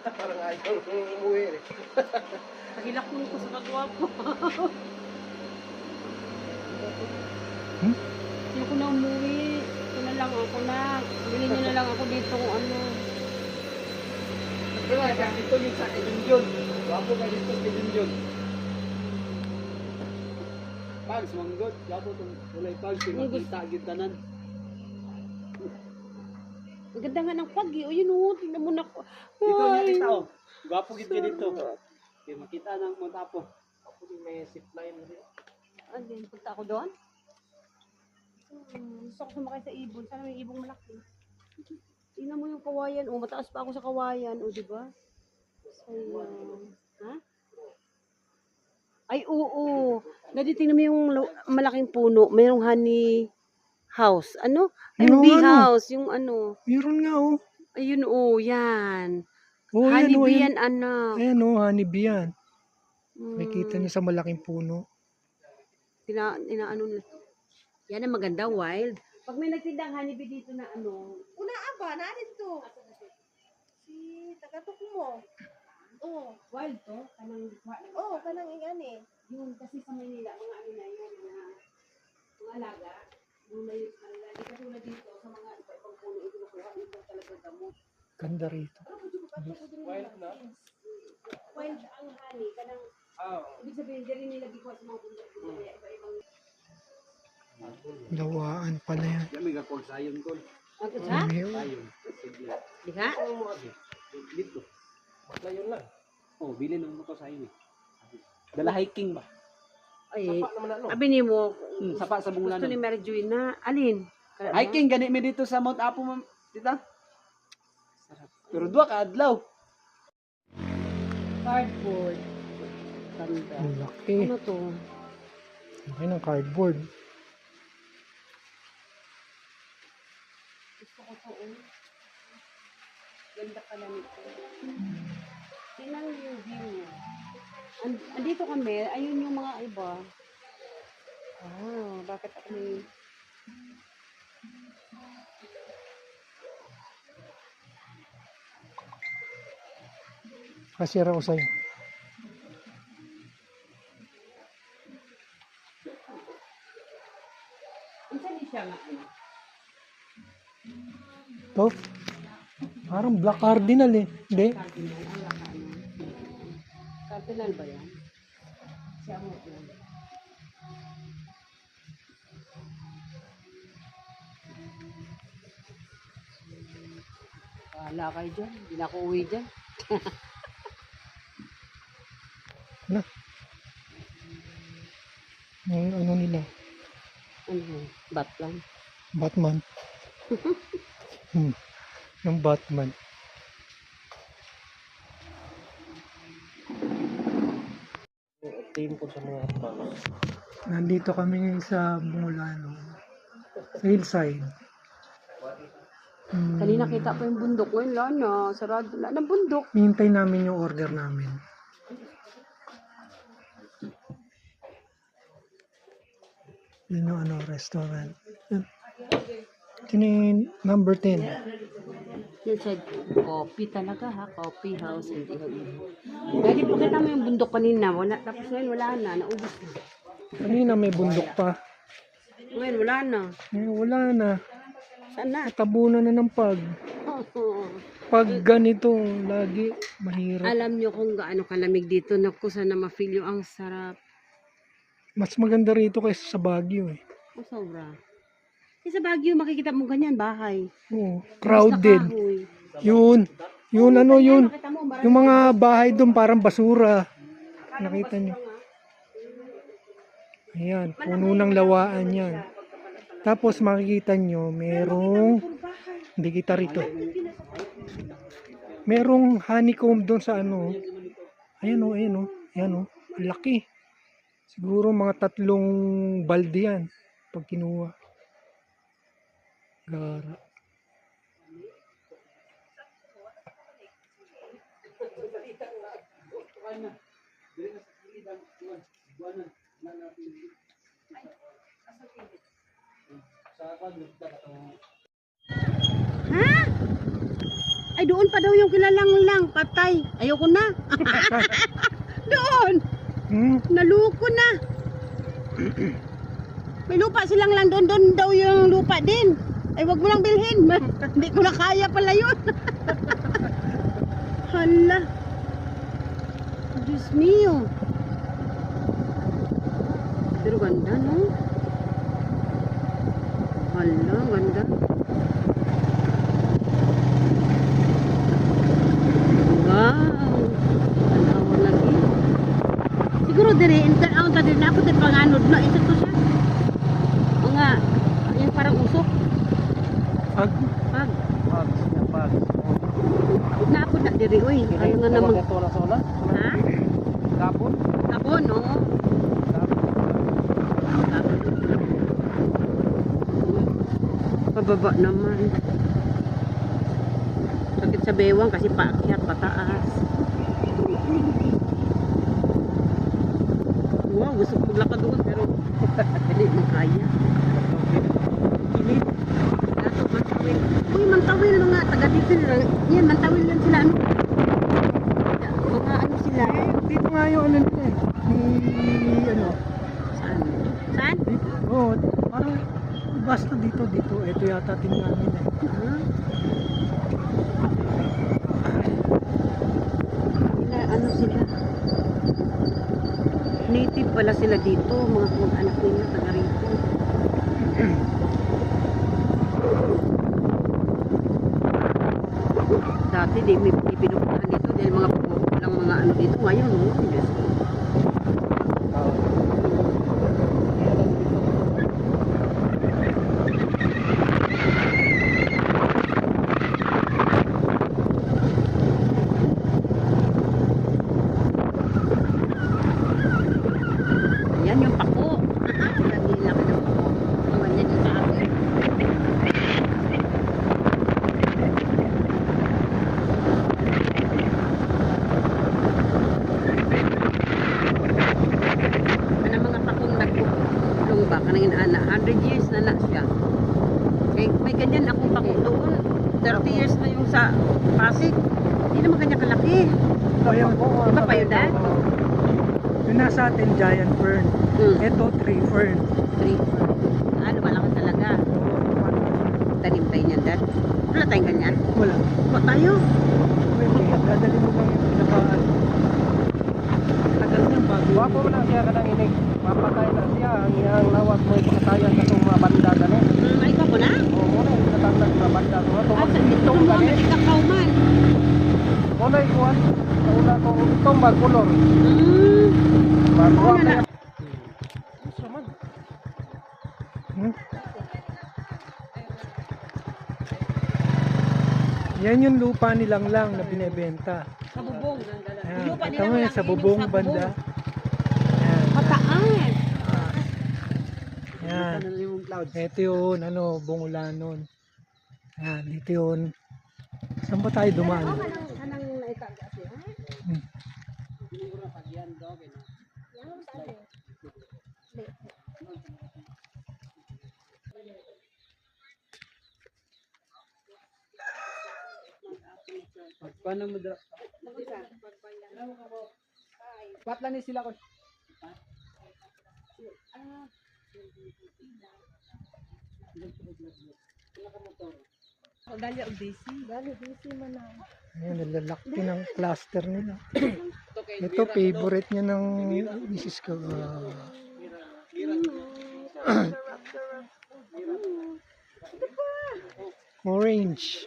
Parang ayaw umuwi eh. Pagilak mo ko sa kagawa ko. Hindi ko na umuwi. Ito na lang ako na. Bilhin nyo na lang ako dito kung ano. Pero dito yung sa Edinjon. Wapo ka dito sa Edinjon. Pags, manggot. Wapo itong kulay pags. Makita gitanan. Ang ganda nga ng pagi. O yun o. Tingnan mo na ko. Dito niya kita o. Wapo git ka dito. Okay, makita ng matapo. Ako din may zipline na rin. Ano yun? Punta ako doon? Gusto ko sumakay sa ibon. Sana may ibong malaki. Tingnan mo yung kawayan. O, mataas pa ako sa kawayan. O, diba? Sayang. Ha? Ay, oo. Dati tingnan mo yung malaking puno. Mayroong honey house. Ano? Ay, Ano, bee ano? house. Yung ano. Meron nga oh. Ayun, oh, yan. Oh, Honey yan, oh, bee yan. yan, anak. Ayan oh, honeybee yan. Mm. Makikita niyo sa malaking puno. Inaano na. Yan ang maganda, wild. Pag may nagtindang honeybee dito na ano, Una aba, narin to. Si tagatok mo. Oo. wild to, kanang Oo, kanang ingan eh. yun kasi sa Manila, mga ano na yun, mga alaga, yung may alaga, di katulad dito, sa mga iba-ibang puno, ito nakuha, ito talaga damo. Ganda rito. Wild na? Wild ang honey, kanang, ibig sabihin, dyan rin nila gikuha sa mga puno, kaya iba-ibang. Lawaan pala yan. Yan may gakol sayon ko. Ang isa? Sayon. Di ka? Dito. Sayon lang. Oh, bilhin ng motor sayon eh. Dala hiking ba? Ay, Sapa naman ano? sabi ni mo, Sapa sa gusto bungulan. ni Mary Joy na, alin? Hiking gani mi dito sa Mount Apo, ma'am. Tita. Pero duwa ka adlaw. Cardboard. Ganda. Ang laki. Ano to? Laki ng cardboard. Gusto ko to, oh. Ganda pala nito. Tingnan yung view niya. Andito kami, ayun yung mga iba. Ah, bakit ako may... Kasira ko sa'yo. Isa din siya nga. To? Parang black cardinal eh. Hindi? Cardinal, ang laka ano. Cardinal ba yan? Siya mo yan. Wala kayo dyan. Hindi na ako uwi dyan. Ano? Yung ano nila? Ano yun? Batlan. Batman. Yung Batman. Team ko sa mga palos. Nandito kami sa Bungulano. Sa hillside. Kanina kita pa yung bundok. Ngayon, wala na. Sarado na ng bundok. Hintay namin yung order namin. Yun yung ano, restaurant. Yun yung number 10. Yan said, coffee talaga ha. Coffee house. And ihaw-ihaw. Dahil pakita mo yung bundok kanina. Wala, tapos ngayon wala na. Naubos na. Kanina may bundok pa. Ngayon wala na. Wala na. Saan na? Tabunan na ng pag. Pag ganito, lagi mahirap. Alam nyo kung gaano kalamig dito. Naku, sana ma-feel yung ang sarap. Mas maganda rito kaysa sa Baguio eh. Oh, sobra. Eh, sa Baguio, makikita mo ganyan, bahay. Oo, Tapos crowded. nakahoy. Yun. Yun Oo, ano ganyan, yun. nakita mo, marami Yung mga bahay doon parang basura. Nakita nyo. Ayan, puno ng lawaan yan. Tapos makikita nyo, merong, hindi kita rito. Merong honeycomb doon sa ano. Ayan o, ayan o. Ayan o, ang laki. Siguro mga 3 balde yan. Pag kinuha. Gara. Ay, doon pa daw yung kilalang lang, patay. Ayoko na. Doon. Naluko na. May lupa silang lang doon. Doon daw yung lupa din. Ay, wag mo lang bilhin. Hindi ko na kaya pala yun. Hala. Diyos mio. Pero ganda, no? Hala, ganda. Wow. Tanawan lagi. Siguro dire, ang tadi na ako din panganod na. Isa to siya. O nga, yung parang usok. Pag, Pag. Pag. Na ako na dire, uy. Ano nga naman. Ito na sa una. Ha? Gapon. Tapon, oo. Pababa naman. Sakit sa bewang kasi paakyat, pataas. Wow, gusto ko maglakad doon pero hindi mo kaya. Dato, Mantawil. Uy, Mantawil, mga taga dito nila. Yan, Mantawil yan sila. Ano? Mga ano sila. dito nga yung ano nila eh. Ano. Saan? Saan? Dito. Oo, parang basta dito. Ito yata tingnan nila. Huh? Ano sila? Native pala sila dito, mga anak nila taga rito. Dati di may pinupuntahan dito dahil mga lang mga ano dito ngayon, no? Diyos ko. Yan yung pako. Lagi lang ng pako. Awan yan yung sa akin. Ano mga pakong nagkulong ba? Kanangin ana, 100 years na na siya. Eh, may ganyan akong pako doon. 30 years na yung sa Pasig. Hindi naman ganyan kalaki. Ayun. Iba pa yun, Dad? Yung nasa atin, giant fern. Ito, tree fern. Three. Ano, malaki talaga. Tanim tayo niyan, Dad. Wala tayong ganyan. Wala. Ba tayo? Pwede, dadali mo lang yung pinakaan. Tagal niya bago. Wapo mo na siya kadang inig. Mapatay na siya. Ang iyang lawas mo ipakatayan sa itong mga banda gani. Ay, ka po na? O muna yung katanglag mga banda. Ah, sa dito mo, gani. ikakaw man. Muna yung kuwan. Sa una kong itong magkulor. Ano na? Hmm? Yan yung lupa nilang lang na binebenta. Sa bubong. Ayan. Lupa Ito nilang nga lang, sa yun bubong yung sa banda. bubong. Ayan. Pataas. Ayan. yung clouds. Ito yun, Bungulanon. Ayan, dito yun. Saan ba tayo dumaan? Kanang naitaga siya. Hmm. Paano mo dra? Patla ni sila ko. Dali og DC. Dali, busy man na. Ayan, nalalaki ng cluster nila. Ito, favorite niya ng misis ko. Orange.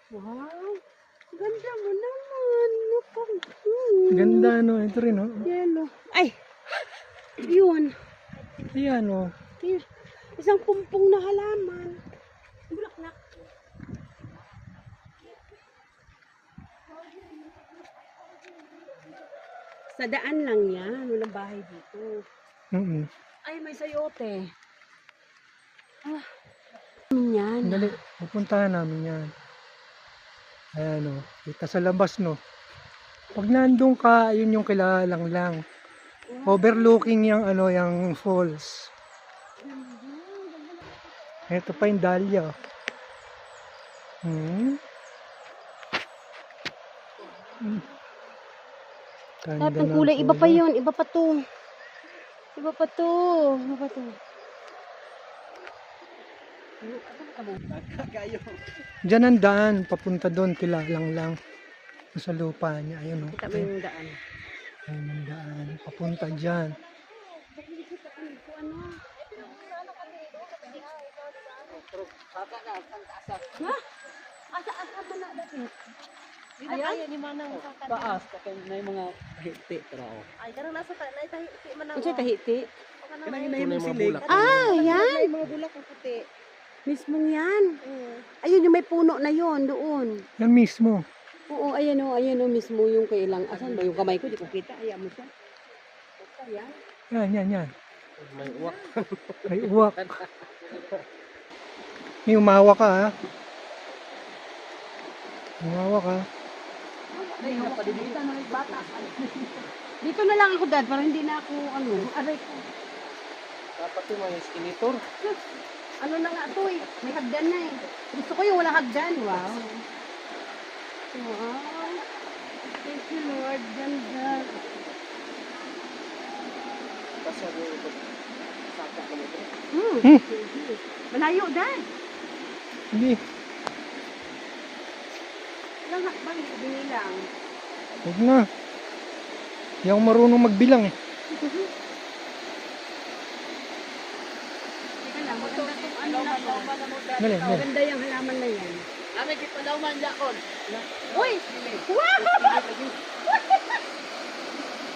Wow. Ganda mo naman. Lupang. Ganda, no? Ito rin, no? Yellow. Ay. Yun. Ayan, oh. Here. Isang pumpong na halaman. Bulaklak. Sa daan lang yan. Walang bahay dito. Ay, may sayote. Ah. Yan. Dali, pupuntahan namin yan. Ayan, oh. Kita sa labas, no? Pag nandun ka, yun yung kilalang lang. Overlooking yung, yung falls. Ito pa yung dahlia. Hmm. Ganda Lahat ng ng kulay, iba pa kulay. yun. Iba pa to. Iba pa to. Iba pa to. Kagayo. Diyan ang daan, papunta doon, kilalang lang. Sa lupa niya, ayun o. Kita mo yung daan. Ayun ang daan, papunta dyan. Asa man na dati? Ayan, ni manang kakadin. Taas, kaya na yung mga hiti. Pero, Ay, karang nasa naitahi man Unsa tahiti? kanangin na yung silig. Ah, yan. Ay, mga bulak ng puti. Mismo yan. Ayun yung may puno na yon doon. Yan mismo. Oo, ayan o mismo yung kailang. Asan ba yung kamay ko? Di ko kita. Ayan mo siya. Ayan. Yan. May uwak. May uwak. May umawa ka ha. Umawa ka. Dito na lang ako, Dad, para hindi na ako, aray ko. Dapat yung mga skeletor. Ano na nga to eh. May hagdan na eh. Gusto ko yung walang hagdan. Wow. Wow. Thank you, Lord. Ganda. Kasi ano yung saka ka mo ito. Malayo, Dad. Hindi. Ilang hakbang binilang. Huwag na. Hindi ako marunong magbilang eh. Teka lang, maganda itong ano na to. Dali. Maganda yung halaman na yan. Ano kita daw man yakon? Uy! Wow!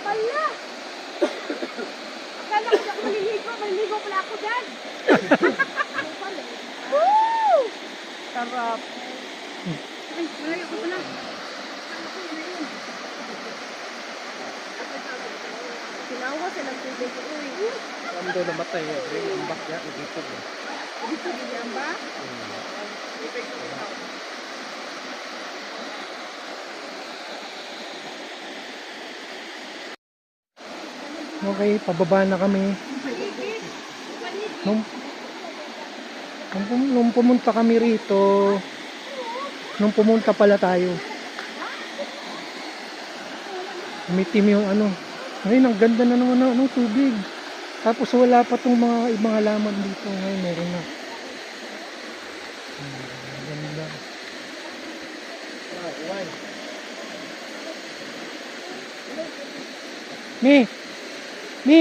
Pala! Akala ko ako maliligo pala ako dyan. Woo! Sarap. Ay, malayo ko pala. Sinawa silang tubig. Uy, Alam daw namatay eh. Yung bakya, nagipog. dito ganyan ba? Okay, pababa na kami. Nung pumunta kami rito, nung pumunta pala tayo, umitim yung ano. Ngayon, ang ganda na naman ng tubig. Tapos wala pa tong mga ibang halaman dito. Ngayon, meron na. Ang ganda. Mi,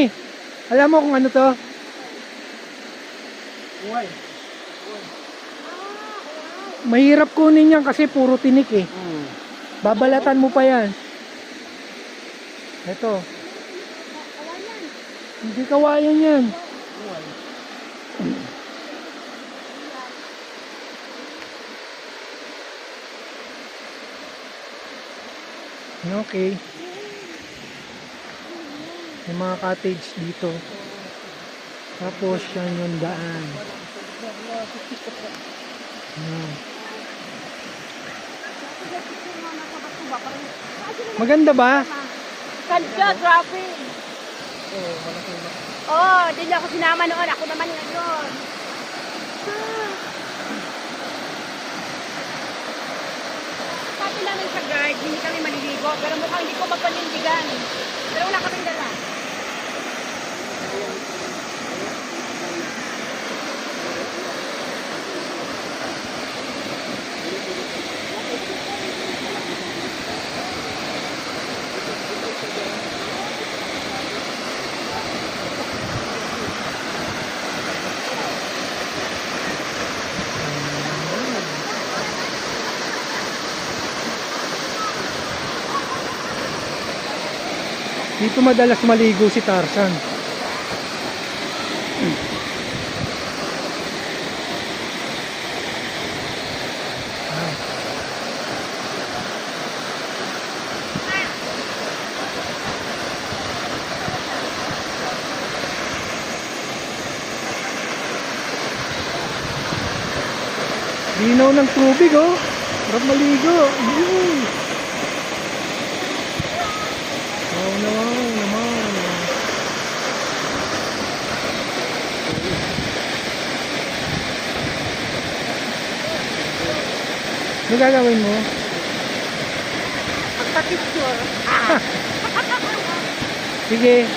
alam mo kung ano to? Uway. Mahirap kunin yan kasi puro tinik eh. Babalatan mo pa yan. Ito. Hindi kawayan yan. Okay. May mga cottage dito. Tapos yan yung daan. Ayan. Maganda ba? Ganda, grabe. Oh, di niya ako sinama noon. Ako naman ngayon. Sabi namin sa guard, hindi kami maliligo. Pero mukhang hindi ko magpanindigan. Pero wala kaming dala. Dito madalas maligo si Tarzan. Linaw ng tubig oh. Sarap maligo. Oh naman. Ano gagawin mo? Magpa-picture. Sige.